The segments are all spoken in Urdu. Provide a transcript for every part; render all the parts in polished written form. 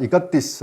31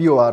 POR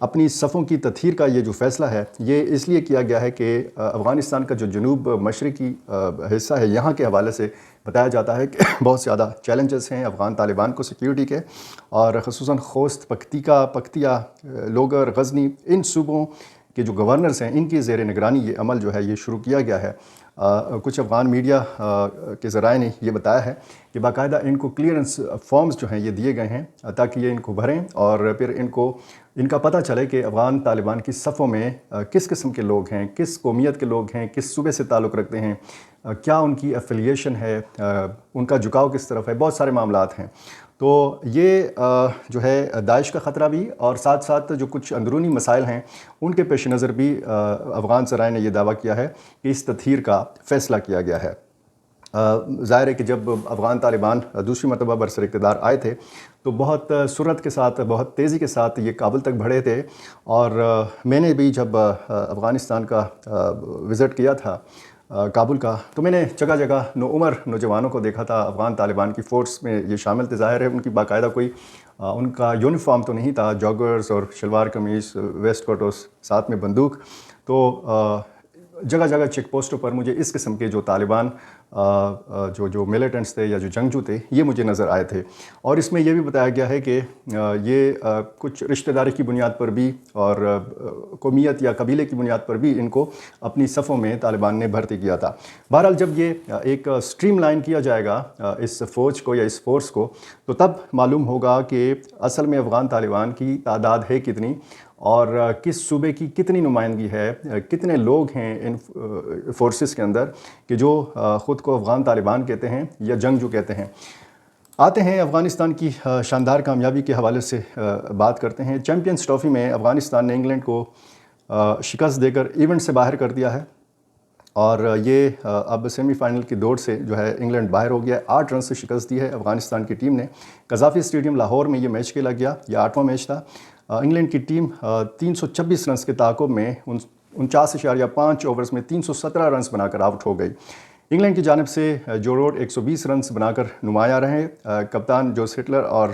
اپنی صفوں کی تطہیر کا یہ جو فیصلہ ہے یہ اس لیے کیا گیا ہے کہ افغانستان کا جو جنوب مشرقی حصہ ہے یہاں کے حوالے سے بتایا جاتا ہے کہ بہت زیادہ چیلنجز ہیں افغان طالبان کو سیکیورٹی کے، اور خصوصاً خوست، پکتیا، لوگر، غزنی، ان صوبوں کے جو گورنرز ہیں ان کی زیر نگرانی یہ عمل جو ہے یہ شروع کیا گیا ہے۔ کچھ افغان میڈیا کے ذرائع نے یہ بتایا ہے کہ باقاعدہ ان کو کلیئرنس فارمز جو ہیں یہ دیے گئے ہیں تاکہ یہ ان کو بھریں اور پھر ان کا پتہ چلے کہ افغان طالبان کی صفوں میں کس قسم کے لوگ ہیں، کس قومیت کے لوگ ہیں، کس صوبے سے تعلق رکھتے ہیں، کیا ان کی ایفیلیشن ہے، ان کا جھکاؤ کس طرف ہے، بہت سارے معاملات ہیں۔ تو یہ جو ہے داعش کا خطرہ بھی، اور ساتھ ساتھ جو کچھ اندرونی مسائل ہیں ان کے پیش نظر بھی افغان ذرائع نے یہ دعویٰ کیا ہے کہ اس تطہیر کا فیصلہ کیا گیا ہے۔ ظاہر ہے کہ جب افغان طالبان دوسری مرتبہ برسر اقتدار آئے تھے تو بہت سرعت کے ساتھ، بہت تیزی کے ساتھ یہ کابل تک بڑھے تھے، اور میں نے بھی جب افغانستان کا وزٹ کیا تھا کابل کا، تو میں نے جگہ جگہ نوعمر نوجوانوں کو دیکھا تھا افغان طالبان کی فورس میں یہ شامل تھے۔ ظاہر ہے ان کی باقاعدہ کوئی ان کا یونیفارم تو نہیں تھا، جاگرز اور شلوار قمیض، ویسٹ کوٹ اور ساتھ میں بندوق۔ تو جگہ جگہ چیک پوسٹوں پر مجھے اس قسم کے جو طالبان جو ملیٹنٹس تھے یا جو جنگجو تھے یہ مجھے نظر آئے تھے، اور اس میں یہ بھی بتایا گیا ہے کہ یہ کچھ رشتہ داری کی بنیاد پر بھی اور قومیت یا قبیلے کی بنیاد پر بھی ان کو اپنی صفوں میں طالبان نے بھرتی کیا تھا۔ بہرحال جب یہ ایک سٹریم لائن کیا جائے گا اس فوج کو یا اس فورس کو، تو تب معلوم ہوگا کہ اصل میں افغان طالبان کی تعداد ہے کتنی، اور کس صوبے کی کتنی نمائندگی ہے، کتنے لوگ ہیں ان فورسز کے اندر کہ جو خود کو افغان طالبان کہتے ہیں یا جنگجو کہتے ہیں۔ آتے ہیں افغانستان کی شاندار کامیابی کے حوالے سے بات کرتے ہیں۔ چیمپئنز ٹرافی میں افغانستان نے انگلینڈ کو شکست دے کر ایونٹ سے باہر کر دیا ہے، اور یہ اب سیمی فائنل کی دوڑ سے جو ہے انگلینڈ باہر ہو گیا ہے۔ 8 رن سے شکست دی ہے افغانستان کی ٹیم نے۔ قذافی اسٹیڈیم لاہور میں یہ میچ کھیلا گیا، یہ 8واں میچ تھا۔ انگلینڈ کی ٹیم 326 رنز کے تعاقب میں 49.5 اوورز میں 317 رنز بنا کر آؤٹ ہو گئی۔ انگلینڈ کی جانب سے جو روڈ 120 رنز بنا کر نمایاں رہے۔ کپتان جوس ہٹلر اور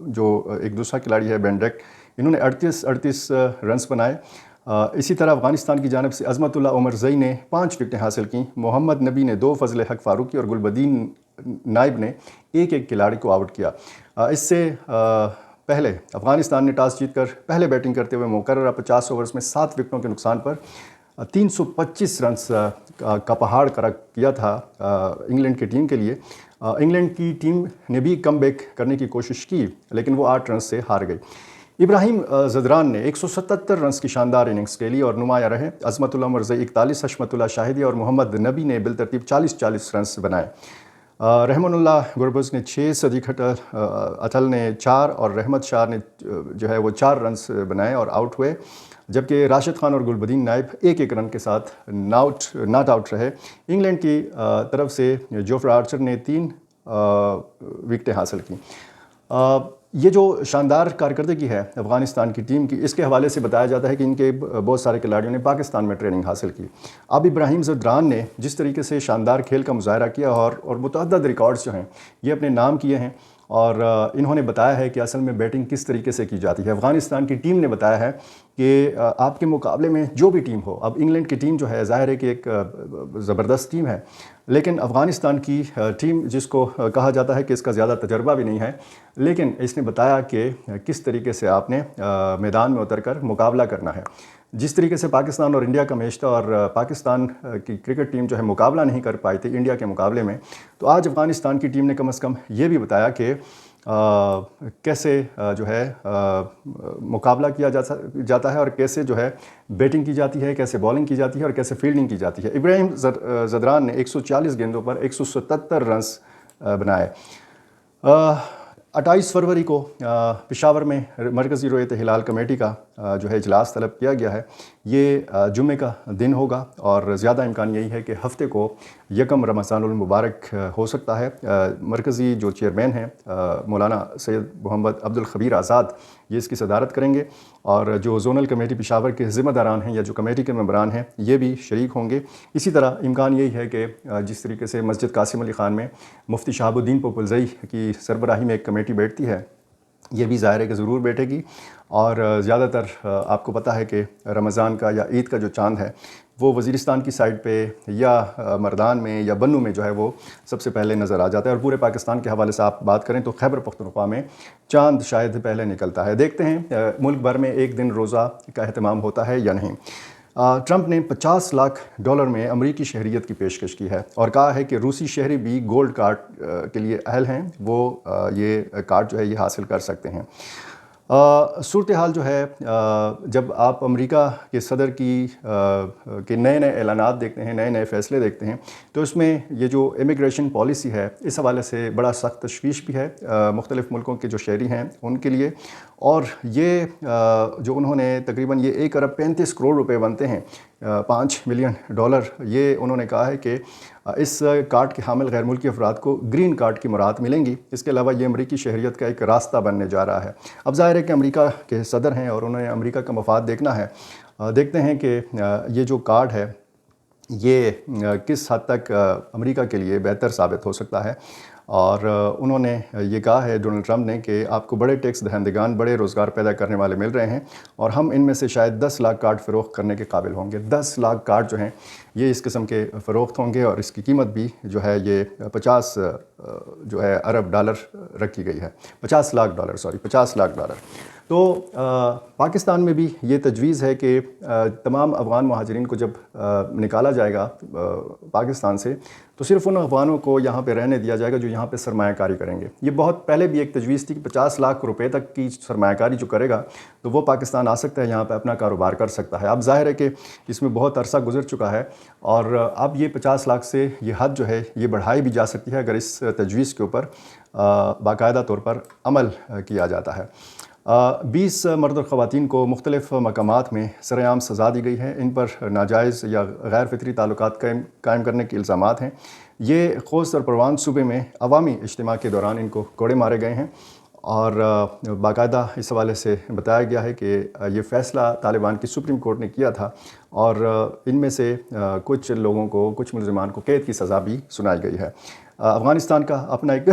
جو ایک دوسرا کھلاڑی ہے بین ڈیک، انہوں نے 38 رنز بنائے۔ اسی طرح افغانستان کی جانب سے عظمت اللہ عمر زئی نے 5 وکٹیں حاصل کیں، محمد نبی نے 2، فضل حق فاروقی اور گلبدین نائب نے ایک کھلاڑی کو آؤٹ کیا۔ اس سے پہلے افغانستان نے ٹاس جیت کر پہلے بیٹنگ کرتے ہوئے مقررہ 50 اوورز میں 7 وکٹوں کے نقصان پر 325 رنز کا پہاڑ کھڑا کیا تھا انگلینڈ کی ٹیم کے لیے۔ انگلینڈ کی ٹیم نے بھی کم بیک کرنے کی کوشش کی لیکن وہ 8 رنز سے ہار گئی۔ ابراہیم زدران نے 177 رنز کی شاندار اننگز کھیلی اور نمایاں رہے۔ عظمت اللہ عمر زئی 41، حشمت اللہ شاہدی اور محمد نبی نے بالترتیب 40 رنز بنائے۔ رحمان اللہ گربز نے 6، صدیق اٹل نے 4 اور رحمت شاہ نے جو ہے وہ 4 رنز بنائے اور آؤٹ ہوئے، جبکہ راشد خان اور گلبدین نائب ایک رن کے ساتھ ناٹ آؤٹ رہے۔ انگلینڈ کی طرف سے جوفرا آرچر نے 3 وکٹیں حاصل کیں۔ یہ جو شاندار کارکردگی ہے افغانستان کی ٹیم کی، اس کے حوالے سے بتایا جاتا ہے کہ ان کے بہت سارے کھلاڑیوں نے پاکستان میں ٹریننگ حاصل کی۔ اب ابراہیم زدران نے جس طریقے سے شاندار کھیل کا مظاہرہ کیا اور متعدد ریکارڈز جو ہیں یہ اپنے نام کیے ہیں، اور انہوں نے بتایا ہے کہ اصل میں بیٹنگ کس طریقے سے کی جاتی ہے۔ افغانستان کی ٹیم نے بتایا ہے کہ آپ کے مقابلے میں جو بھی ٹیم ہو، اب انگلینڈ کی ٹیم جو ہے ظاہر ہے کہ ایک زبردست ٹیم ہے، لیکن افغانستان کی ٹیم جس کو کہا جاتا ہے کہ اس کا زیادہ تجربہ بھی نہیں ہے، لیکن اس نے بتایا کہ کس طریقے سے آپ نے میدان میں اتر کر مقابلہ کرنا ہے۔ جس طریقے سے پاکستان اور انڈیا کا میچ تھا اور پاکستان کی کرکٹ ٹیم جو ہے مقابلہ نہیں کر پائی تھی انڈیا کے مقابلے میں، تو آج افغانستان کی ٹیم نے کم از کم یہ بھی بتایا کہ کیسے جو ہے مقابلہ کیا جاتا ہے اور کیسے جو ہے بیٹنگ کی جاتی ہے، کیسے بالنگ کی جاتی ہے اور کیسے فیلڈنگ کی جاتی ہے۔ ابراہیم زدران نے 140 گیندوں پر 177 رنز بنائے۔ 28 فروری کو پشاور میں مرکزی رؤیت ہلال کمیٹی کا جو ہے اجلاس طلب کیا گیا ہے۔ یہ جمعے کا دن ہوگا اور زیادہ امکان یہی ہے کہ ہفتے کو 1 رمضان المبارک ہو سکتا ہے۔ مرکزی جو چیئرمین ہیں مولانا سید محمد عبدالخبیر آزاد، یہ اس کی صدارت کریں گے، اور جو زونل کمیٹی پشاور کے ذمہ داران ہیں یا جو کمیٹی کے ممبران ہیں یہ بھی شریک ہوں گے۔ اسی طرح امکان یہی ہے کہ جس طریقے سے مسجد قاسم علی خان میں مفتی شہاب الدین پوپلزئی کی سربراہی میں ایک کمیٹی بیٹھتی ہے، یہ بھی ظاہر ہے کہ ضرور بیٹھے گی، اور زیادہ تر آپ کو پتہ ہے کہ رمضان کا یا عید کا جو چاند ہے وہ وزیرستان کی سائڈ پہ یا مردان میں یا بنو میں جو ہے وہ سب سے پہلے نظر آ جاتا ہے، اور پورے پاکستان کے حوالے سے آپ بات کریں تو خیبر پختونخوا میں چاند شاید پہلے نکلتا ہے۔ دیکھتے ہیں ملک بھر میں ایک دن روزہ کا اہتمام ہوتا ہے یا نہیں۔ ٹرمپ نے $50 لاکھ میں امریکی شہریت کی پیشکش کی ہے، اور کہا ہے کہ روسی شہری بھی گولڈ کارڈ کے لیے اہل ہیں، وہ یہ کارڈ جو ہے یہ حاصل کر سکتے ہیں۔ صورتحال جو ہے جب آپ امریکہ کے صدر کے نئے اعلانات دیکھتے ہیں، نئے فیصلے دیکھتے ہیں، تو اس میں یہ جو امیگریشن پالیسی ہے اس حوالے سے بڑا سخت تشویش بھی ہے مختلف ملکوں کے جو شہری ہیں ان کے لیے، اور یہ جو انہوں نے تقریباً یہ 1.35 کروڑ روپے بنتے ہیں، $5 ملین، یہ انہوں نے کہا ہے کہ اس کارڈ کے حامل غیر ملکی افراد کو گرین کارڈ کی مراعات ملیں گی۔ اس کے علاوہ یہ امریکی شہریت کا ایک راستہ بننے جا رہا ہے۔ اب ظاہر ہے کہ امریکہ کے صدر ہیں اور انہیں امریکہ کا مفاد دیکھنا ہے۔ دیکھتے ہیں کہ یہ جو کارڈ ہے یہ کس حد تک امریکہ کے لیے بہتر ثابت ہو سکتا ہے، اور انہوں نے یہ کہا ہے ڈونلڈ ٹرمپ نے کہ آپ کو بڑے ٹیکس دہندگان، بڑے روزگار پیدا کرنے والے مل رہے ہیں، اور ہم ان میں سے شاید 10 لاکھ کارڈ فروخت کرنے کے قابل ہوں گے۔ 10 لاکھ کارڈ جو ہیں یہ اس قسم کے فروخت ہوں گے، اور اس کی قیمت بھی جو ہے یہ 50 ارب ڈالر رکھی گئی ہے۔ $50 لاکھ۔ تو پاکستان میں بھی یہ تجویز ہے کہ تمام افغان مہاجرین کو جب نکالا جائے گا پاکستان سے تو صرف ان افغانوں کو یہاں پہ رہنے دیا جائے گا جو یہاں پہ سرمایہ کاری کریں گے۔ یہ بہت پہلے بھی ایک تجویز تھی کہ $50 لاکھ تک کی سرمایہ کاری جو کرے گا تو وہ پاکستان آ سکتا ہے، یہاں پہ اپنا کاروبار کر سکتا ہے۔ اب ظاہر ہے کہ اس میں بہت عرصہ گزر چکا ہے، اور اب یہ 50 لاکھ سے یہ حد جو ہے یہ بڑھائی بھی جا سکتی ہے اگر اس تجویز کے اوپر باقاعدہ طور پر عمل کیا جاتا ہے۔ 20 مرد اور خواتین کو مختلف مقامات میں سرعام سزا دی گئی ہے۔ ان پر ناجائز یا غیر فطری تعلقات قائم کرنے کے الزامات ہیں۔ یہ خوست اور پروان صوبے میں عوامی اجتماع کے دوران ان کو کوڑے مارے گئے ہیں، اور باقاعدہ اس حوالے سے بتایا گیا ہے کہ یہ فیصلہ طالبان کی سپریم کورٹ نے کیا تھا، اور ان میں سے کچھ لوگوں کو، کچھ ملزمان کو قید کی سزا بھی سنائی گئی ہے۔ افغانستان کا اپنا ایک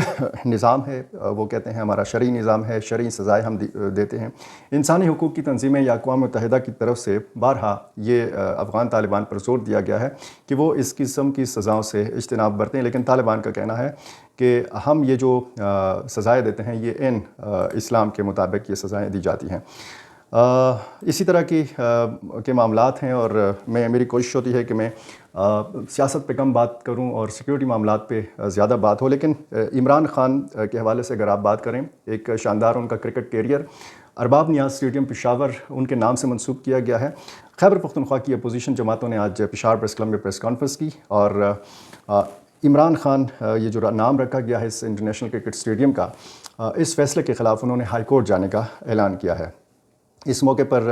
نظام ہے، وہ کہتے ہیں ہمارا شرعی نظام ہے، شرعی سزائیں ہم دیتے ہیں۔ انسانی حقوق کی تنظیمیں یا اقوام متحدہ کی طرف سے بارہا یہ افغان طالبان پر زور دیا گیا ہے کہ وہ اس قسم کی سزاؤں سے اجتناب برتیں، لیکن طالبان کا کہنا ہے کہ ہم یہ جو سزائیں دیتے ہیں یہ اسلام کے مطابق یہ سزائیں دی جاتی ہیں۔ اسی طرح کے معاملات ہیں، اور میری کوشش ہوتی ہے کہ میں سیاست پہ کم بات کروں اور سیکیورٹی معاملات پہ زیادہ بات ہو، لیکن عمران خان کے حوالے سے اگر آپ بات کریں، ایک شاندار ان کا کرکٹ کیریئر ارباب نیاز اسٹیڈیم پشاور ان کے نام سے منسوب کیا گیا ہے۔ خیبر پختونخوا کی اپوزیشن جماعتوں نے آج پشاور پریس کلب میں پریس کانفرنس کی، اور عمران خان یہ جو نام رکھا گیا ہے اس انٹرنیشنل کرکٹ اسٹیڈیم کا، اس فیصلے کے خلاف انہوں نے ہائی کورٹ جانے کا اعلان کیا ہے۔ اس موقع پر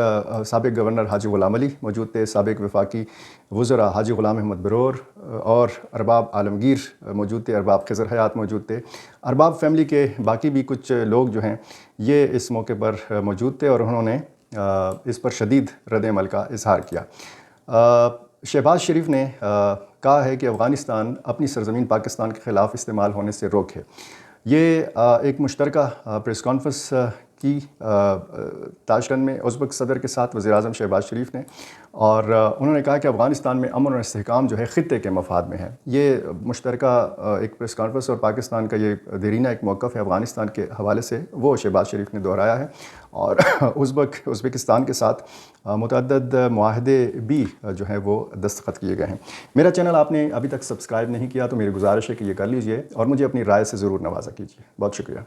سابق گورنر حاجی غلام علی موجود تھے، سابق وفاقی وزراء حاجی غلام احمد برور اور ارباب عالمگیر موجود تھے، ارباب خضر حیات موجود تھے۔ ارباب فیملی کے باقی بھی کچھ لوگ جو ہیں یہ اس موقع پر موجود تھے، اور انہوں نے اس پر شدید رد عمل کا اظہار کیا۔ شہباز شریف نے کہا ہے کہ افغانستان اپنی سرزمین پاکستان کے خلاف استعمال ہونے سے روکے۔ یہ ایک مشترکہ پریس کانفرنس کی تاشکند میں ازبک صدر کے ساتھ وزیر اعظم شہباز شریف نے، اور انہوں نے کہا کہ افغانستان میں امن اور استحکام جو ہے خطے کے مفاد میں ہے۔ یہ مشترکہ ایک پریس کانفرنس اور پاکستان کا یہ دیرینہ ایک موقف ہے افغانستان کے حوالے سے، وہ شہباز شریف نے دہرایا ہے، اور ازبکستان کے ساتھ متعدد معاہدے بھی جو ہیں وہ دستخط کیے گئے ہیں۔ میرا چینل آپ نے ابھی تک سبسکرائب نہیں کیا تو میری گزارش ہے کہ یہ کر لیجئے، اور مجھے اپنی رائے سے ضرور نوازا کیجیے۔ بہت شکریہ۔